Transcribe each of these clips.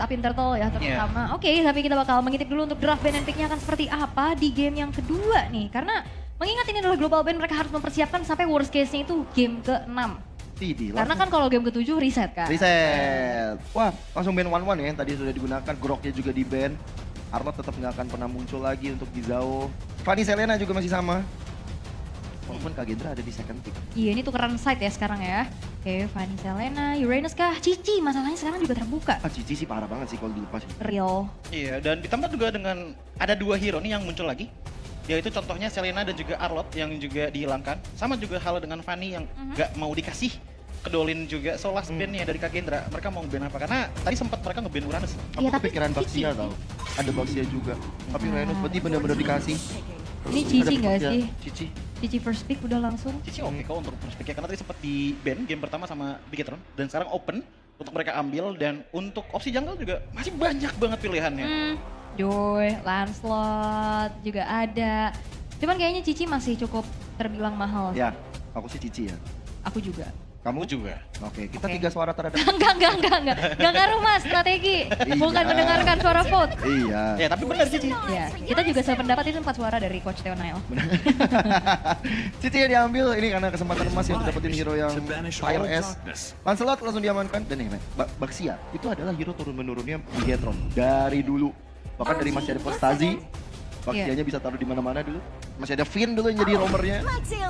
Upin Turtle ya terutama. Oke, tapi kita bakal mengintip dulu untuk draft band and pick-nya akan seperti apa di game yang kedua nih. Karena mengingat ini adalah global band, mereka harus mempersiapkan sampai worst case-nya itu game ke-6. Karena kan kalau game ke-7 reset kan. Reset. Wah, langsung band 1-1 ya yang tadi sudah digunakan. Groknya juga di band. Arlot tetap nggak akan pernah muncul lagi untuk Gizao. Fanny Selena juga masih sama. Walaupun Kagendra ada di second pick. Iya, ini tukeran side ya sekarang ya. Oke, Fanny Selena, Uranus kah? Cici, masalahnya sekarang juga terbuka. Cici sih parah banget sih kalau dilepas. Real. Iya, dan ditambah juga dengan ada 2 hero nih yang muncul lagi. Yaitu contohnya Selena dan juga Arlot yang juga dihilangkan. Sama juga hal dengan Fanny yang nggak mau dikasih ke Dolin juga. So last bandnya dari Kagendra, mereka mau band apa? Karena tadi sempat mereka nge-band Uranus. Aku kepikiran Baxia tau. Ada Baxia juga. Tapi Uranus berarti benar-benar dikasih. Ini Cici nggak sih? Cici. Cici first pick udah langsung. Cici oke kok untuk first pick ya, karena tadi sempat di band game pertama sama Bigetron. Dan sekarang open untuk mereka ambil, dan untuk opsi jungle juga masih banyak banget pilihannya. Joy, Lancelot juga ada. Cuman kayaknya Cici masih cukup terbilang mahal. Ya, aku sih Cici ya. Aku juga. Kamu juga. Oke, kita Oke. 3 suara terhadap. Enggak ngaruh mas, strategi. Bukan mendengarkan suara vote. Iya. Ya tapi benar Cici. Ya, kita juga sependapat itu 4 suara dari Coach Theo Nile. Cici yang diambil ini karena kesempatan emas yang dapetin hero yang Fire S. Lancelot langsung diamankan dan nih, Baxia itu adalah hero turun-menurunnya Bigetron dari dulu. Bahkan dari masih ada Postazi, Baxianya bisa taruh di mana-mana dulu. Masih ada Finn dulu yang jadi roamernya.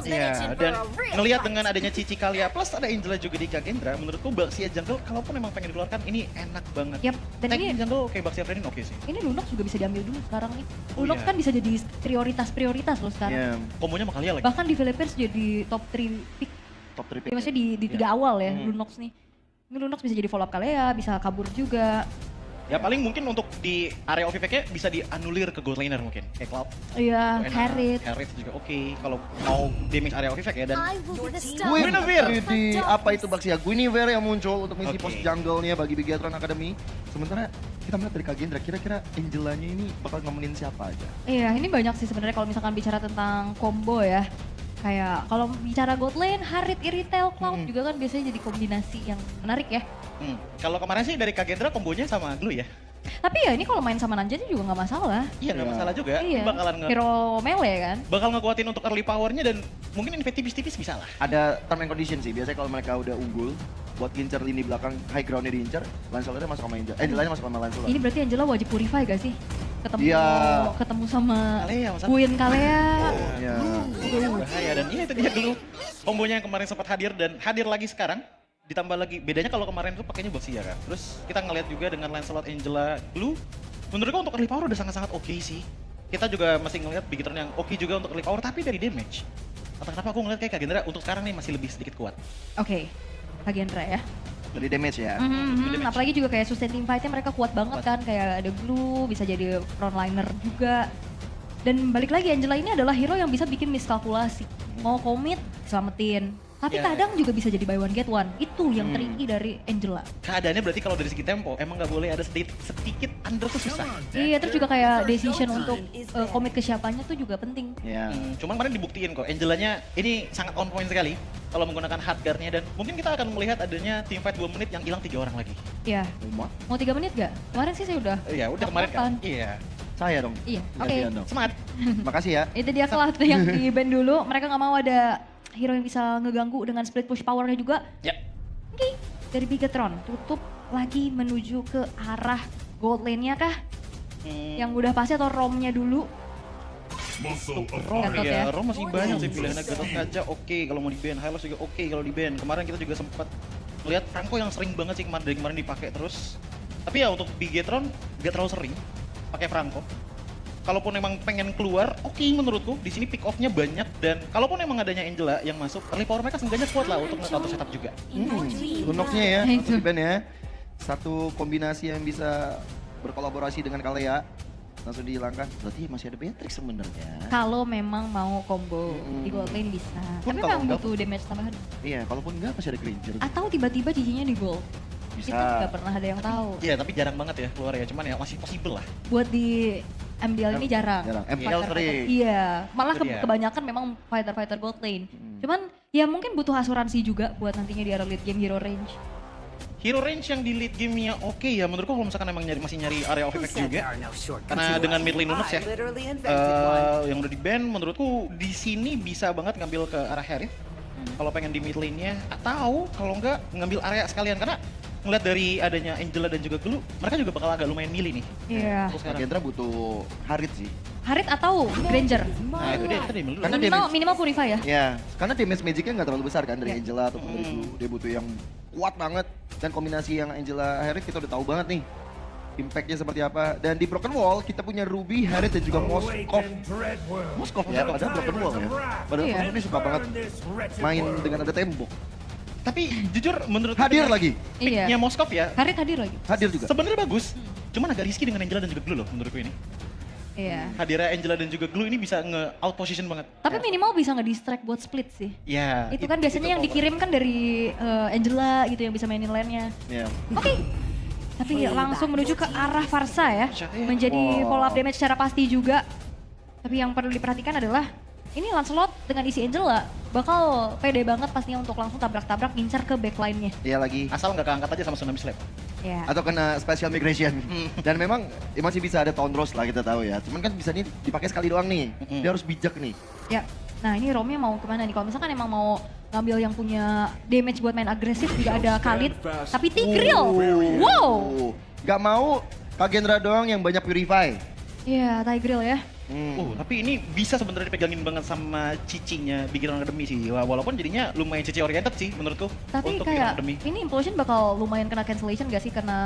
Iya, dan ngelihat dengan adanya Cici Kalia plus ada Angela juga di Kagendra, menurutku Baxia jungle kalaupun memang pengen dikeluarkan ini enak banget. Yap, dan Tank ini jungle kayak Baxia Fredin oke sih. ini Lunox juga bisa diambil dulu sekarang nih. Oh, Lunox iya. kan bisa jadi prioritas loh sekarang. Iya, Kombonya sama Kalia lagi. Bahkan di Philippines jadi top 3 pick. top 3 Ya, pick. maksudnya di 3 awal ya Lunox nih. Ini Lunox bisa jadi follow up Kalea, bisa kabur juga. Ya paling mungkin untuk di area OVP-nya bisa dianulir ke gold laner mungkin. Kayak Cloud. Iya, Enak. Harriet. Harriet juga oke. Kalau mau damage area OVP ya dan Guinevere di apa itu Baxia? Guinevere yang muncul untuk misi Oke. post jungle-nya bagi Bigetron Academy. Sementara kita melihat dari Kagendra, kira-kira Angelanya ini bakal nemenin siapa aja? Iya, ini banyak sih sebenarnya kalau misalkan bicara tentang combo ya. Kayak kalau bicara gold lane, Harriet, Irithel, Cloud juga kan biasanya jadi kombinasi yang menarik ya. Kalau kemarin sih dari Kagendra kombonya sama Glue ya. Tapi ya ini kalau main sama Nanjanya juga nggak masalah. Iya nggak masalah juga. Iya, Bakalan hero melee kan. bakal ngekuatin untuk early powernya dan mungkin invade tipis-tipis bisa lah. Ada term and condition sih, biasanya kalau mereka udah unggul, buat ngincer lini belakang high ground-nya diincer, Lancelotnya masuk sama Angela. Angelanya masuk sama Lancelot. Ini berarti Angela wajib purify gak sih? Iya. Ketemu sama Kalea, masa? Queen Kalea. Ya. Bahaya dan iya itu dia Glue. Kombonya yang kemarin sempat hadir dan hadir lagi sekarang. Ditambah lagi, bedanya kalau kemarin itu pakainya Baxia kan. Terus kita ngeliat juga dengan Lancelot, Angela, Glue. Menurutku untuk early power udah sangat-sangat oke sih. Kita juga masih ngeliat Bigetron yang oke juga untuk early power, tapi dari damage. Atau kenapa aku ngeliat kayak Kagendra untuk sekarang nih masih lebih sedikit kuat. Oke, Kagendra ya. Dari damage ya. Damage. Apalagi juga kayak sustain team fight-nya mereka kuat banget kan. Kayak ada Glue, bisa jadi frontliner juga. Dan balik lagi Angela ini adalah hero yang bisa bikin miskalkulasi. Mau commit, selamatin. Tapi Ya. kadang juga bisa jadi buy one get one. Itu yang tricky dari Angela. Keadaannya berarti kalau dari segi tempo emang nggak boleh ada sedikit under tuh susah. Iya, terus juga kayak decision untuk commit ke siapanya tuh juga penting. Ya. Cuman kemarin dibuktiin kok, Angelanya ini sangat on point sekali kalau menggunakan hard guard-nya dan mungkin kita akan melihat adanya team fight 2 menit yang hilang 3 orang lagi. Iya. Rumah. Mau 3 menit gak? Kemarin sih saya udah. Iya, udah kemarin kan. Iya. Saya dong. Iya, oke. Gantian dong. Semangat. Makasih ya. Itu dia kelas yang di band dulu. Mereka nggak mau ada hero yang bisa ngeganggu dengan split push powernya juga. Ya. Oke, dari Bigetron tutup lagi menuju ke arah gold lane-nya kah? Yang udah pasti atau romnya dulu? Gatot ya. Rom masih banyak sih pilihannya. Gatot Kaca oke kalau mau di ban, Hylos juga oke kalau di ban. Kemarin kita juga sempat lihat Franco yang sering banget sih dari kemarin dipakai terus. Tapi ya untuk Bigetron gak terlalu sering pakai Franco. Kalaupun emang pengen keluar, oke menurutku di sini pick off-nya banyak dan kalaupun emang adanya Angela yang masuk, early power mereka seenggaknya kuat lah untuk nge-counter setup juga. Lunoknya ya, Itu. satu band ya. Satu kombinasi yang bisa berkolaborasi dengan Kalea. Langsung dihilangkan. Berarti masih ada Beatrix sebenarnya. Kalau memang mau combo di gold lane bisa. Pun Tapi kalau memang enggak butuh damage tambahan. Iya, kalaupun enggak masih ada Granger. Atau tiba-tiba giginya di gold. Bisa. Itu nggak pernah ada yang tahu. Iya tapi jarang banget ya keluar ya, cuman ya masih possible lah. Buat di MDL ini jarang. Jarang. MPL Fighter-fighter- sering. Iya, malah Itu dia. kebanyakan memang fighter-fighter gold lane. Cuman ya mungkin butuh asuransi juga buat nantinya di area late game hero range. hero range yang di late game-nya oke ya, menurutku kalau misalkan emang masih nyari area of effect juga. Karena dengan mid lane Lunox ya, yang udah di-ban, menurutku di sini bisa banget ngambil ke arah Harith. Kalau pengen di mid lane-nya, atau kalau enggak ngambil area sekalian. Karena ngeliat dari adanya Angela dan juga Glue, mereka juga bakal agak lumayan milih nih. Iya. Gendra butuh Harith sih. Harith atau Granger? Nah itu dia, kita dulu. Karena Minimal Purify ya? Ya, karena damage magicnya nggak terlalu besar kan dari Angela ataupun dari Blue. Dia butuh yang kuat banget. Dan kombinasi yang Angela Harith kita udah tahu banget nih. Impactnya seperti apa. Dan di Broken Wall kita punya Ruby, Harith dan juga Moskov. Moskov ya, padahal Broken Wall ya. Padahal Moskov ini suka banget main dengan ada tembok. Tapi jujur menurut Hadir lagi. Iya. picknya Moskov ya, Harith hadir lagi. Hadir juga. sebenarnya bagus. Cuman agak risky dengan Angela dan juga Glue loh menurutku ini. Iya. Hadirnya Angela dan juga Glue ini bisa nge-out position banget. Tapi minimal bisa nge-distract buat split sih. Ya. Itu kan biasanya yang dikirimkan dari Angela gitu yang bisa mainin lane-nya. Ya. Oke. Tapi langsung menuju ke arah Varsa ya. Menjadi follow up damage secara pasti juga. Tapi yang perlu diperhatikan adalah ini Lancelot dengan isi Angela bakal pede banget pastinya untuk langsung tabrak-tabrak ngincar ke backline-nya. Iya lagi. Asal nggak keangkat aja sama Tsunami Slap. Ya. Atau kena special migration. Dan memang masih bisa ada Tondros lah kita tahu ya. Cuman kan bisa nih dipakai sekali doang nih. Dia harus bijak nih. Ya. Nah ini Romnya mau kemana nih? Kalau misalkan emang mau ngambil yang punya damage buat main agresif juga ada Khalid. Tapi Tigreal. Wow. Gak mau Kagendra doang yang banyak purify. Iya Tigreal ya. Tapi ini bisa sebenarnya dipegangin banget sama cicinya Big Hero Academy sih. Walaupun jadinya lumayan cici oriented sih menurutku. Tapi untuk Big Hero kayak Academy. ini Implosion bakal lumayan kena cancellation gak sih? Kena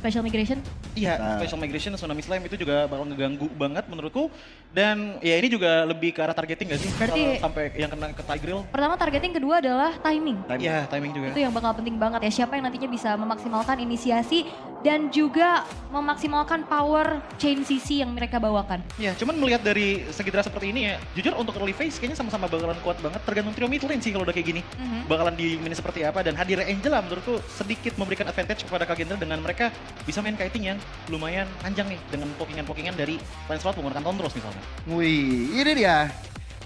special migration? Iya, special migration Tsunami Slam itu juga bakal ngeganggu banget menurutku. Dan ya ini juga lebih ke arah targeting gak sih? Berarti- Kalau sampai yang kena ke Tigreal. Pertama targeting, kedua adalah timing. Iya, timing juga. Itu yang bakal penting banget ya. Siapa yang nantinya bisa memaksimalkan inisiasi dan juga memaksimalkan power chain CC yang mereka bawakan. Ya, cuman melihat dari segitiga seperti ini ya, jujur untuk early phase kayaknya sama-sama bakalan kuat banget. Tergantung trio mid lane sih kalau udah kayak gini. Bakalan di mini seperti apa, dan hadirnya Angela menurutku sedikit memberikan advantage kepada Kagendra dengan mereka bisa main kiting yang lumayan panjang nih dengan pokingan-pokingan dari Lancelot menggunakan Tondros misalnya. Wih, ini dia.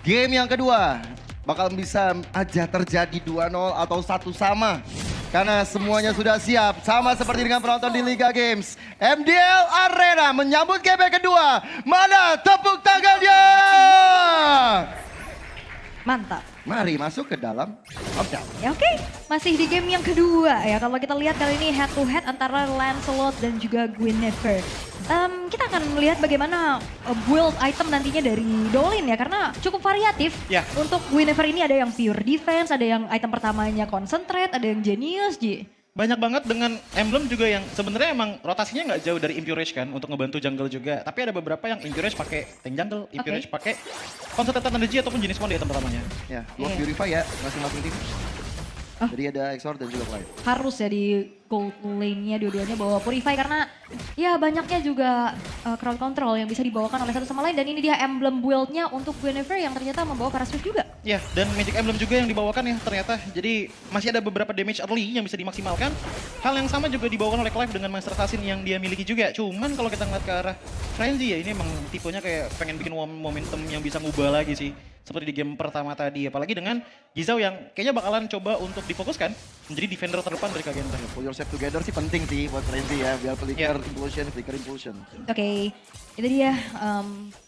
Game yang kedua. Bakal bisa aja terjadi 2-0 atau 1 sama. Karena semuanya sudah siap. Sama seperti dengan penonton di Liga Games. MDL Arena menyambut game kedua. Mana tepuk tangannya? Mantap. Mari masuk ke dalam countdown. Ya oke, masih di game yang kedua ya. Kalau kita lihat kali ini head to head antara Lancelot dan juga Guinevere. Kita akan melihat bagaimana build item nantinya dari Dolin ya, karena cukup variatif. Ya. Untuk Guinevere ini ada yang pure defense, ada yang item pertamanya concentrate, ada yang genius, Ji. Banyak banget dengan emblem juga yang sebenarnya emang rotasinya nggak jauh dari Impurage kan untuk ngebantu jungle juga. Tapi ada beberapa yang Impurage pakai tank jungle, Impurage pakai concentrated energy ataupun jenis one di item pertamanya. Ya, dua purify ya masing-masing tim. Jadi ada Exor dan juga Clyde. Harus ya di gold lane-nya dua-duanya bawa Purify karena ya banyaknya juga crowd control yang bisa dibawakan oleh satu sama lain. Dan ini dia emblem build-nya untuk Guinevere yang ternyata membawa Karaswift juga. Ya, dan Magic Emblem juga yang dibawakan ya ternyata. Jadi masih ada beberapa damage early yang bisa dimaksimalkan. Hal yang sama juga dibawakan oleh Clive dengan Master Assassin yang dia miliki juga. Cuman kalau kita ngeliat ke arah Frenzy ya, ini emang tipenya kayak pengen bikin momentum yang bisa ngubah lagi sih. Seperti di game pertama tadi, apalagi dengan Gizao yang kayaknya bakalan coba untuk difokuskan menjadi defender terdepan dari Kagendra. Pull yourself together sih penting sih buat Frenzy ya, biar flicker impulsion. Oke, itu dia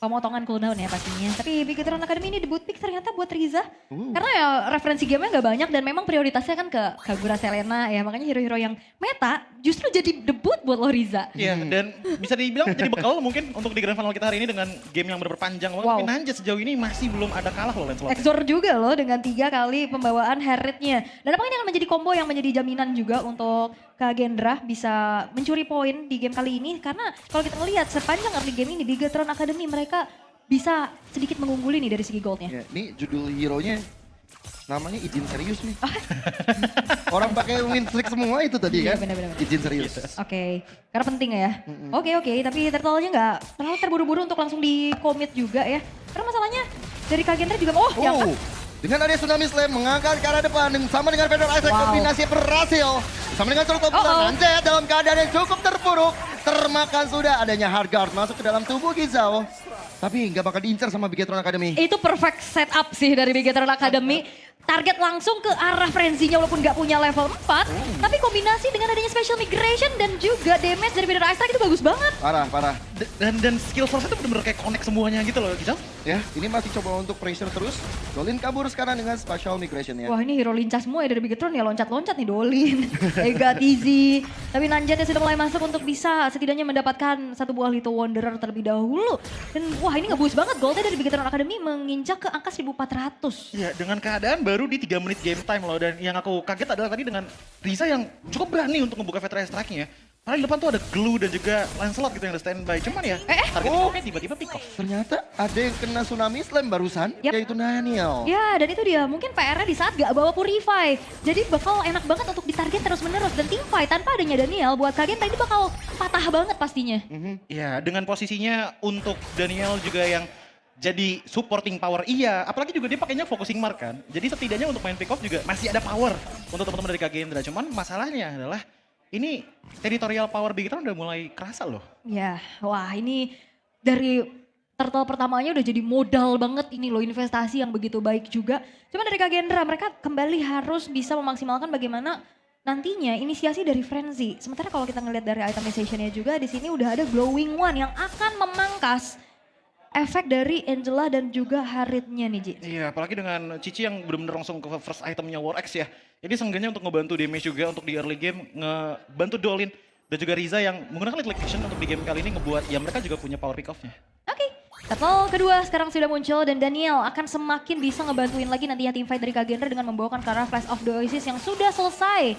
pemotongan cooldown ya pastinya. Tapi Big Hero Academy ini debut pick ternyata buat Riza. Karena ya referensi gamenya gak banyak dan memang prioritasnya kan ke Kagura Selena ya. Makanya hero-hero yang meta justru jadi debut buat lo Riza. Iya, dan bisa dibilang jadi bekal mungkin untuk di grand final kita hari ini dengan game yang berpanjang banget. Wow. Tapi Nanja sejauh ini masih belum ada kalah loh Lancelot. Exor juga loh dengan 3 kali pembawaan Harriet-nya. Dan apakah ini akan menjadi combo yang menjadi jaminan juga untuk Kagendra bisa mencuri poin di game kali ini. Karena kalau kita melihat sepanjang early game ini di Bigetron Academy mereka bisa sedikit mengungguli nih dari segi goldnya. Ya, ini judul hero-nya namanya Ijin Serius nih. Orang pakai win streak semua itu tadi Iya, kan? benar-benar. Ijin Serius. Oke, karena penting ya. Oke, tapi Turtle-nya nggak terlalu terburu-buru untuk langsung di-commit juga ya. Karena masalahnya dari Kagendra juga, yang Dengan ada Tsunami Slam mengangkat ke arah depan dan sama dengan Fedor Isaac kombinasi berhasil. Sama dengan Turtle Nanjaya dalam keadaan yang cukup terpuruk. Termakan sudah adanya Hardguard masuk ke dalam tubuh Gizao. Tapi nggak bakal diincar sama Bigetron Academy. itu perfect setup sih dari Bigetron Academy. target langsung ke arah frenzy-nya walaupun nggak punya level 4. Tapi kombinasi dengan adanya special migration dan juga damage dari Peter Ice itu bagus banget. Parah, parah. Dan skill source itu bener-bener kayak connect semuanya gitu loh, Gisel. Ya, ini masih coba untuk pressure terus. Dolin kabur sekarang dengan special migration ya. Wah ini hero lincah semua ya dari Bigetron ya, loncat-loncat nih Dolin, Ega, Tizi. Tapi Nanjatnya sudah mulai masuk untuk bisa setidaknya mendapatkan satu buah Little Wanderer terlebih dahulu. Dan wah ini nge-boost banget goldnya dari Bigetron Academy menginjak ke angka 1400. Ya dengan keadaan baru di 3 menit game time loh. Dan yang aku kaget adalah tadi dengan Riza yang cukup berani untuk membuka Veteran Strike-nya. Karena di depan tuh ada Glue dan juga Lancelot gitu yang ada standby. Cuman ya target pick-off-nya tiba-tiba pick off. Ternyata ada yang kena tsunami slam barusan, Yap. yaitu Daniel. Ya dan itu dia, mungkin PR-nya di saat gak bawa Purify. Jadi bakal enak banget untuk ditarget terus-menerus. Dan teamfight tanpa adanya Daniel buat kalian tadi bakal patah banget pastinya. Ya dengan posisinya untuk Daniel juga yang jadi supporting power iya, apalagi juga dia pakainya focusing mark kan. Jadi setidaknya untuk main pick off juga masih ada power untuk teman-teman dari Kagendra. Cuman masalahnya adalah ini territorial power Bigetron udah mulai kerasa loh. Ya, wah ini dari turtle pertamanya udah jadi modal banget ini loh, investasi yang begitu baik juga. Cuman dari Kagendra mereka kembali harus bisa memaksimalkan bagaimana nantinya inisiasi dari Frenzy. Sementara kalau kita ngelihat dari itemization-nya juga di sini udah ada Glowing One yang akan memangkas efek dari Angela dan juga Harith-nya nih Ji. Iya, apalagi dengan Cici yang benar-benar langsung ke first itemnya War X ya. Ini seenggaknya untuk ngebantu damage juga untuk di early game, ngebantu Dolin dan juga Riza yang menggunakan Light Vision untuk di game kali ini ngebuat ya mereka juga punya power pick off-nya. Oke, turtle kedua sekarang sudah muncul dan Daniel akan semakin bisa ngebantuin lagi nantinya teamfight dari Kagendra dengan membawakan ke arah Flash of the Oasis yang sudah selesai.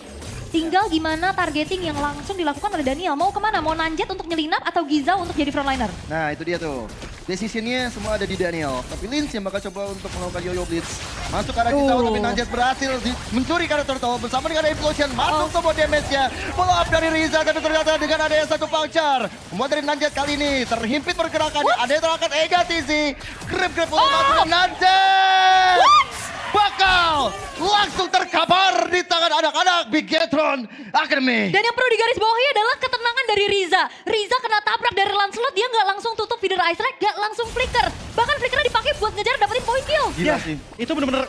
Tinggal gimana targeting yang langsung dilakukan oleh Daniel. Mau kemana? Mau Nanjet untuk nyelinap atau Giza untuk jadi frontliner? Nah itu dia tuh. Decisionnya semua ada di Daniel. Tapi Lins yang bakal coba untuk melakukan Yo-Yo Blitz. Masuk ke arah kita tapi Nanjet berhasil mencuri karakter Turtle bersama dengan ada Implosion. Masuk ke bot damage-nya. Follow up dari Riza tapi ternyata dengan ada yang satu voucher. Membuat dari Nanjet kali ini terhimpit pergerakannya. Ada yang terangkat Ega Tizi. Grip-grip untuk masuk ke Nanjet. Bakal langsung terkabar di tangan anak-anak Bigetron Academy. Dan yang perlu digarisbawahi adalah ketenangan dari Riza. Riza kena tabrak dari Lancelot, dia nggak langsung tutup feeder ice leg, nggak langsung flicker. Bahkan flickernya dipakai buat ngejar dapetin point kill. Gila sih. Itu bener-bener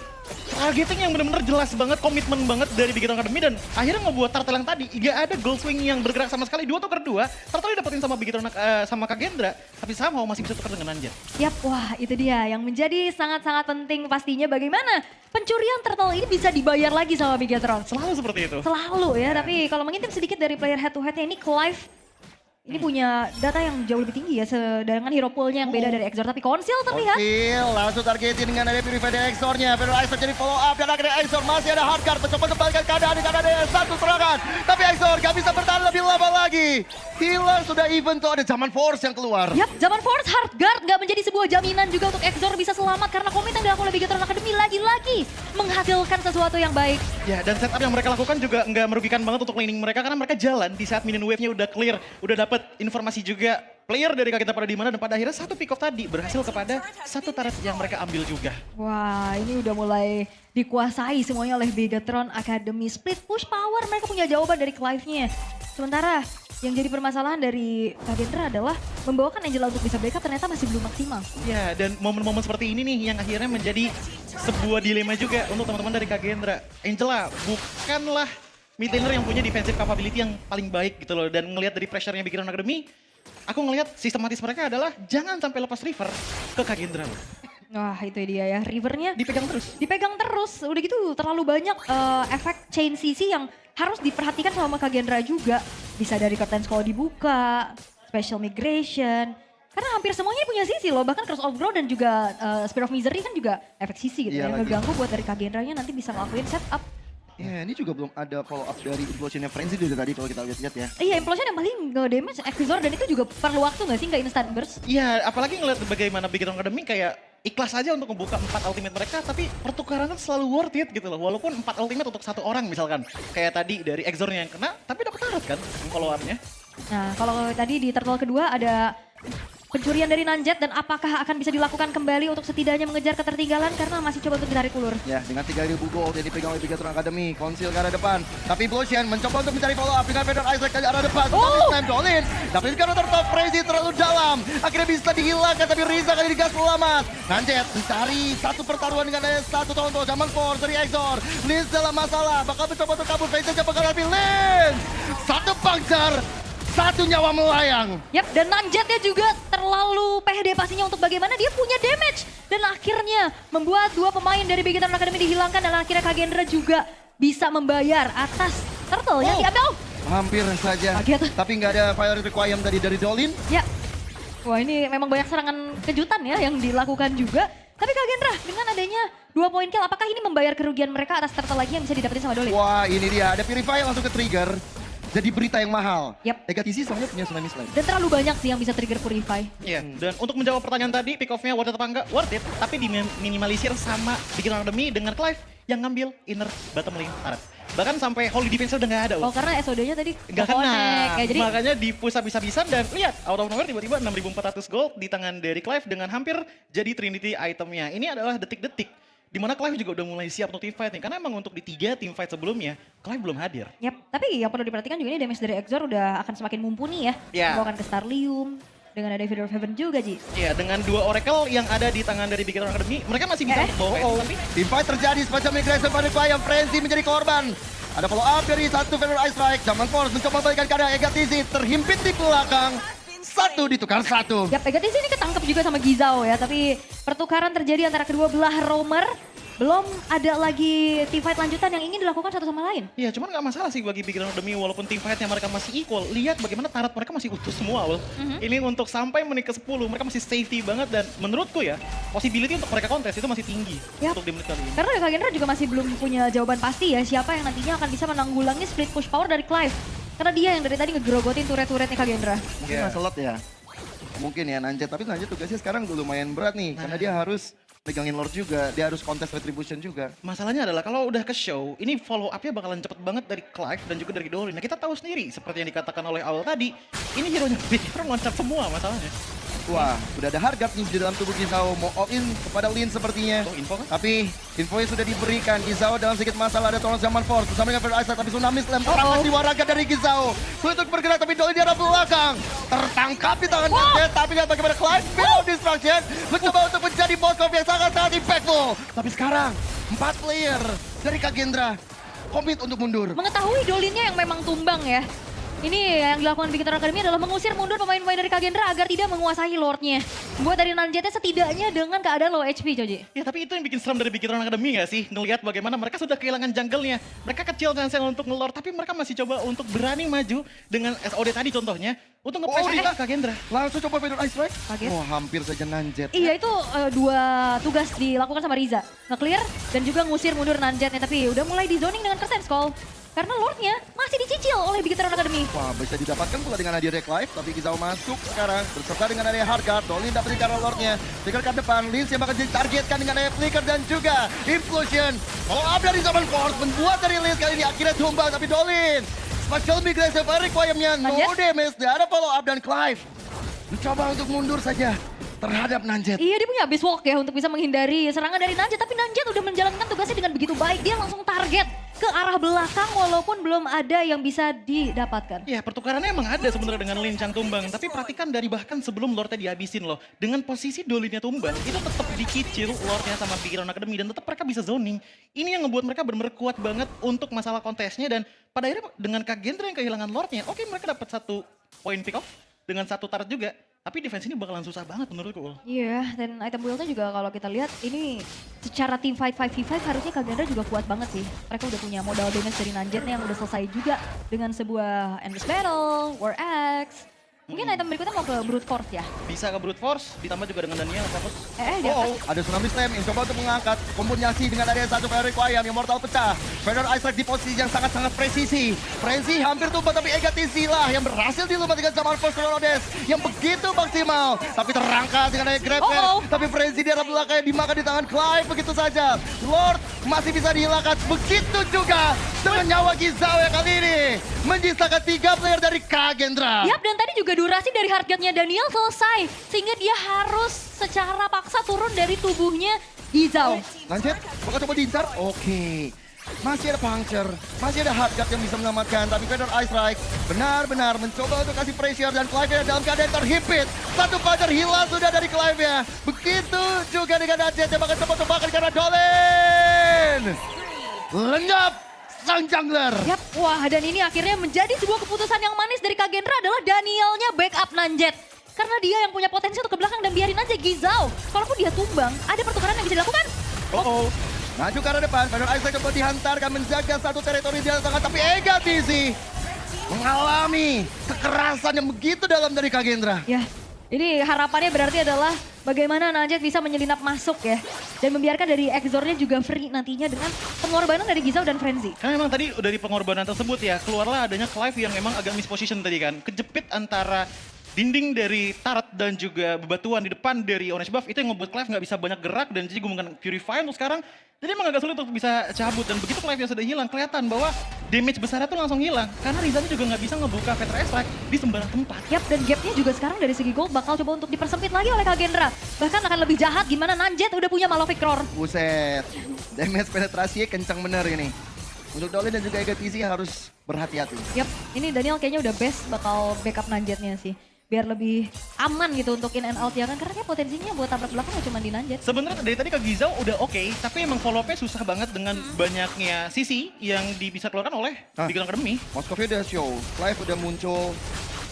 targeting yang bener-bener jelas banget, komitmen banget dari Bigetron Academy dan akhirnya ngebuat Turtle yang tadi gak ada gold swing yang bergerak sama sekali. 2 tuker 2, Turtle didapetin sama Bigetron sama Kagendra, tapi somehow masih bisa tukar dengan Nanjet. Yap, wah itu dia yang menjadi sangat-sangat penting pastinya bagaimana pencurian turtle ini bisa dibayar lagi sama Bigetron. Selalu seperti itu. Selalu ya, tapi kalau mengintip sedikit dari player head to headnya ini Clive ini punya data yang jauh lebih tinggi ya sedangkan hero pool-nya yang beda dari Exor. Tapi Konsil terlihat. Konsil langsung targetin dengan ada Purify dari Exor-nya. Pero Exor jadi follow up dan akhirnya Exor masih ada hardcard. Mencoba kembalikan keadaan dengan ada satu serangan. Tapi Exor gak bisa bertahan lebih lama lagi. Hilang sudah even tuh ada Zaman Force yang keluar. Yap, Zaman Force Hardguard gak menjadi sebuah jaminan juga untuk Exor bisa selamat karena komit yang dilakukan oleh Bigetron Academy lagi-lagi menghasilkan sesuatu yang baik. Ya dan setup yang mereka lakukan juga nggak merugikan banget untuk laning mereka karena mereka jalan di saat minion wave-nya udah clear, udah dapet informasi juga player dari kita pada di mana dan pada akhirnya satu pick off tadi berhasil kepada satu turret yang mereka ambil juga. Wah ini udah mulai dikuasai semuanya oleh Bigetron Academy. Split push power mereka punya jawaban dari Clive-nya. Sementara yang jadi permasalahan dari Kagendra adalah membawakan Angela untuk bisa backup ternyata masih belum maksimal. Ya dan momen-momen seperti ini nih yang akhirnya menjadi sebuah dilema juga untuk teman-teman dari Kagendra. Angela bukanlah mid laner yang punya defensive capability yang paling baik gitu loh. Dan ngelihat dari pressure-nya Bigetron Academy, aku ngelihat sistematis mereka adalah jangan sampai lepas River ke Kagendra loh. Wah itu dia ya, Rivernya Dipegang terus. dipegang terus. Udah gitu terlalu banyak efek chain CC yang harus diperhatikan sama Kagendra juga. Bisa dari curtain kalau dibuka, special migration. Karena hampir semuanya punya sisi loh, bahkan Curse of Growth dan juga Spear of Misery kan juga efek sisi gitu Iya ya. lagi. Ngeganggu buat dari Kagendranya nanti bisa ngelakuin setup. Ya ini juga belum ada follow up dari Implosion-nya Frenzy dari tadi kalau kita lihat-lihat ya. Iya, Implosion yang paling nge-damage Exor dan itu juga perlu waktu gak sih? Nggak instant burst? Iya, apalagi ngeliat bagaimana Bigetron Academy kayak ikhlas aja untuk membuka 4 ultimate mereka, tapi pertukarannya selalu worth it gitu loh. Walaupun 4 ultimate untuk satu orang misalkan. Kayak tadi dari Exornya yang kena, tapi dapat turret kan follow up-nya. Nah, kalau tadi di turtle kedua ada pencurian dari Nanjet dan apakah akan bisa dilakukan kembali untuk setidaknya mengejar ketertinggalan karena masih coba untuk ditarik ulur. Ya, dengan 3.000 gold yang dipegang oleh Bigatron Academy, Konsil ke arah depan. Tapi Implosion mencoba untuk mencari follow up dengan Fedor Isaac ke arah depan. Slam Dolin, tapi karena tertop Crazy terlalu dalam. Akhirnya bisa dihilangkan, tapi Riza kali digas selamat. Nanjet mencari satu pertarungan dengan satu Tonto, Zaman Force dari Exor. Lins dalam masalah, bakal mencoba untuk kabur. Face aja bakal tapi Lins. Satu puncture. Satu nyawa melayang. Yap, dan Nanjetnya juga terlalu pede pastinya untuk bagaimana dia punya damage. Dan akhirnya membuat dua pemain dari Bigatron Academy dihilangkan dan akhirnya Kagendra juga bisa membayar atas turtle yang diambil. Hampir saja, Kaget. tapi nggak ada fire requiem tadi dari Dolin. Ya, wah ini memang banyak serangan kejutan ya yang dilakukan juga. Tapi Kagendra dengan adanya 2 poin kill, apakah ini membayar kerugian mereka atas turtle lagi yang bisa didapetin sama Dolin? Wah ini dia, ada Purify langsung ke trigger. Jadi berita yang mahal. Yap. Egatisi soalnya punya Tsunami Slam. Dan terlalu banyak sih yang bisa trigger Purify. Iya, dan untuk menjawab pertanyaan tadi, pick off-nya worth it apa enggak? Worth it, tapi diminimalisir sama Bigatron Academy dengan Clive yang ngambil inner bottom lane turret. Bahkan sampai Holy Defense udah nggak ada. Oh karena SOD-nya tadi Nggak kena, ya, jadi makanya di-push habis-habisan dan lihat out of nowhere tiba-tiba 6.400 gold di tangan dari Clive dengan hampir jadi Trinity itemnya. Ini adalah detik-detik dimana Clive juga udah mulai siap untuk team fight nih. Karena emang untuk di 3 team fight sebelumnya, Clive belum hadir. Yap, tapi yang perlu diperhatikan juga ini damage dari Exor udah akan semakin mumpuni ya. Iya. Bawakan ke Starlium, dengan ada Feather of Heaven juga, Ji. Iya, dengan 2 Oracle yang ada di tangan dari Bigatron Academy, mereka masih bisa bawa tapi Team fight terjadi semacam migration pada yang Frenzy menjadi korban. Ada follow up dari satu Feather Ice Strike. Zaman Force mencoba membalikan keadaan Egatisi terhimpit di belakang. Satu ditukar satu. Yap, Egatisi ini ketangkep juga sama Gizao ya, tapi pertukaran terjadi antara kedua belah roamer. Belum ada lagi team fight lanjutan yang ingin dilakukan satu sama lain. iya, cuman nggak masalah sih bagi Bigatron Academy walaupun team fight-nya mereka masih equal. Lihat bagaimana tarot mereka masih utuh semua, Wal. Ini untuk sampai menit ke-10 mereka masih safety banget dan menurutku ya, possibility untuk mereka kontes itu masih tinggi Yap. untuk di menit kali ini. Karena Kagendra juga masih belum punya jawaban pasti ya siapa yang nantinya akan bisa menanggulangi split push power dari Clive. Karena dia yang dari tadi ngegrogotin turret-turretnya Kagendra. Mungkin Lancelot ya. Mungkin ya Nanjet, tapi Nanjet tugasnya sekarang udah lumayan berat nih. Karena dia harus pegangin Lord juga, dia harus kontes retribution juga. Masalahnya adalah kalau udah ke show, ini follow up-nya bakalan cepet banget dari Clive dan juga dari Dolin. Nah kita tahu sendiri, seperti yang dikatakan oleh Awal tadi, ini hero-nya Bigatron loncat semua masalahnya. Wah, udah ada harga nih di dalam tubuh Gizao. Mau all in kepada Lin sepertinya. Oh, info kan? Tapi infonya sudah diberikan. Gizao dalam sedikit masalah, ada tolong Zaman Force bersama dengan Feather Ice Strike, tapi Tsunami Slam terangkat di waraga dari Gizao. Sulit untuk bergerak tapi Dolin di arah belakang. Tertangkap di tangan Nanjet, tapi lihat bagaimana Clive Build Destruction mencoba untuk menjadi boss of yang sangat-sangat impactful. Tapi sekarang 4 player dari Kagendra komit untuk mundur. Mengetahui Dolinnya yang memang tumbang ya. Ini yang dilakukan Bigatron Academy adalah mengusir mundur pemain-pemain dari Kagendra agar tidak menguasai Lordnya. Buat dari Nanjetnya setidaknya dengan keadaan low HP, Joji. Ya tapi itu yang bikin serem dari Bigatron Academy gak sih? Ngelihat bagaimana mereka sudah kehilangan jungle-nya. Mereka kecil chance untuk ngelord, tapi mereka masih coba untuk berani maju dengan SOD tadi contohnya. Untuk nge-push Kagendra. Langsung coba Feather Ice Strike. Kaget. Wah, hampir saja Nanjet. Iya itu 2 tugas dilakukan sama Riza. Nge-clear dan juga ngusir mundur Nanjetnya. Tapi udah mulai di zoning dengan Crescent Skull. Karena Lordnya masih dicicil oleh Bigatron Academy. Wah, bisa didapatkan pula dengan hadirnya Clive, tapi Gizao masuk sekarang berserta dengan adanya Hardguard. Dolin dapetin karena Lordnya. Flicker ke depan, Lins yang bakal ditargetkan dengan adanya Flicker dan juga Implosion. Follow up dari Zaman Force membuat dari Lins kali ini akhirnya tumbang, tapi Dolin Special Migration requirement, no damage, tidak ada follow up dan Clive mencoba untuk mundur saja terhadap Nanjet. Iya dia punya abyss walk ya untuk bisa menghindari serangan dari Nanjet. Tapi Nanjet udah menjalankan tugasnya dengan begitu baik. Dia langsung target ke arah belakang walaupun belum ada yang bisa didapatkan. Ya pertukarannya emang ada sebenarnya dengan Lin Chang tumbang. Tapi perhatikan dari bahkan sebelum Lordnya dihabisin loh. Dengan posisi Dolinnya tumbang, itu tetap dicicil Lordnya sama Bigatron Academy. Dan tetap mereka bisa zoning. Ini yang ngebuat mereka benar-benar kuat banget untuk masalah kontesnya. Dan pada akhirnya dengan Kagendra yang kehilangan Lordnya, oke mereka dapat 1 poin pick off dengan 1 turret juga. Tapi defense ini bakalan susah banget menurutku. Iya, dan item build-nya juga kalau kita lihat ini secara team fight 5v5 harusnya Kagendra juga kuat banget sih. Mereka udah punya modal damage dari Nanjetnya yang udah selesai juga dengan sebuah Endless Battle, War Axe. Mungkin item berikutnya mau ke Brute Force ya? Bisa ke Brute Force, ditambah juga dengan Daniel fokus. Dia Ada Tsunami Slam yang coba untuk mengangkat kombinasi dengan adanya satu Fire Requiem yang mortal pecah. Feather Ice Strike di posisi yang sangat-sangat presisi. Frenzy hampir tumbang tapi Egatisi lah yang berhasil dilumpat dengan Zaman Force Chronodes yang begitu maksimal. Tapi terangkat dengan adanya Grabber. Tapi Frenzy di arah belakang yang dimakan di tangan Clive begitu saja. Lord masih bisa dihilangkan begitu juga dengan nyawa Gizao yang kali ini. menyisakan 3 player dari Kagendra. Yap, dan tadi juga durasi dari heartguard-nya Daniel selesai. Sehingga dia harus secara paksa turun dari tubuhnya Gizao. Lanjut, bakal coba diincar. Oke. Masih ada puncture, masih ada hardguard yang bisa menyelamatkan. Tapi Vader Ice Strike benar-benar mencoba untuk kasih pressure. Dan Clive dalam keadaan terhimpit. Satu puncture hilang sudah dari Clive-nya. Begitu juga dengan Najee yang bakal coba-cobakan karena Dolin. Lenyap sang jungler. Yap, wah dan ini akhirnya menjadi sebuah keputusan yang manis dari Kagendra adalah Danielnya backup Nanjet. Karena dia yang punya potensi untuk ke belakang dan biarin aja Gizao. Kalaupun dia tumbang, ada pertukaran yang bisa dilakukan. Oh. Maju ke arah depan, Vader Ice Strike coba dihantarkan menjaga satu teritori di tengah. Tapi Ega TC mengalami kekerasan yang begitu dalam dari Kagendra. Ya, ini harapannya berarti adalah bagaimana Nanjet bisa menyelinap masuk ya. Dan membiarkan dari Exornya juga free nantinya dengan pengorbanan dari Gizao dan Frenzy. Karena memang tadi dari pengorbanan tersebut ya, keluarlah adanya Clive yang memang agak misposition tadi kan. Kejepit antara dinding dari turret dan juga bebatuan di depan dari Orange Buff itu yang membuat Clive nggak bisa banyak gerak dan jadi gumungan Purify untuk sekarang. Jadi emang agak sulit untuk bisa cabut dan begitu Clive yang sudah hilang kelihatan bahwa damage besarnya tuh langsung hilang. Karena Rizal juga nggak bisa ngebuka Vader Ice Strike di sembarang tempat. Yap, dan gapnya juga sekarang dari segi gold bakal coba untuk dipersempit lagi oleh Kagendra. Bahkan akan lebih jahat gimana Nanjet udah punya Malefic Roar. Buset, damage penetrasinya kencang bener ini. Untuk Dolin dan juga Ega TC harus berhati-hati. Yap, ini Daniel kayaknya udah best bakal backup Nanjetnya sih. Biar lebih aman gitu untuk in and out ya kan. Karena kayak potensinya buat tabrak belakang gak cuma di Nanjet. Sebenarnya dari tadi ke Gizao udah oke, tapi emang follow up-nya susah banget dengan banyaknya sisi yang bisa keluarkan oleh Beagle Academy. Moskovia udah show, Clive udah muncul.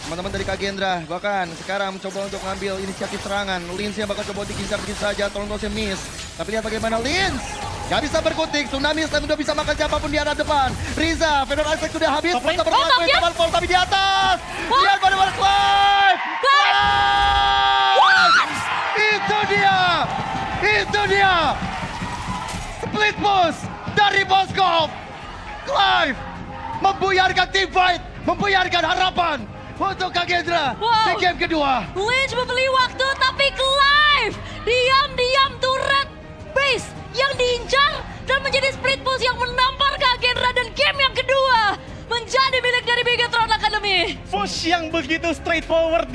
Teman-teman dari Kagendra bahkan sekarang mencoba untuk ngambil inisiatif serangan. Lins yang bakal coba digincar begitu saja, Tornadosnya miss. Tapi lihat bagaimana Lins gak bisa berkutik, Tsunami Slam udah bisa makan siapapun di arah depan. Riza, Vader Ice Strike sudah habis, Top lane. tetap berkutik, tapi di atas. Lihat bagaimana Clive! Itu dia! Split push dari Moskov. Clive membuyarkan team fight, membuyarkan harapan untuk Kagendra di game kedua. Lynch membeli waktu tapi Clive diam-diam turret base yang diincar dan menjadi split push yang menampar Kagendra dan game yang kedua menjadi milik dari Bigetron Academy. Push yang begitu straightforward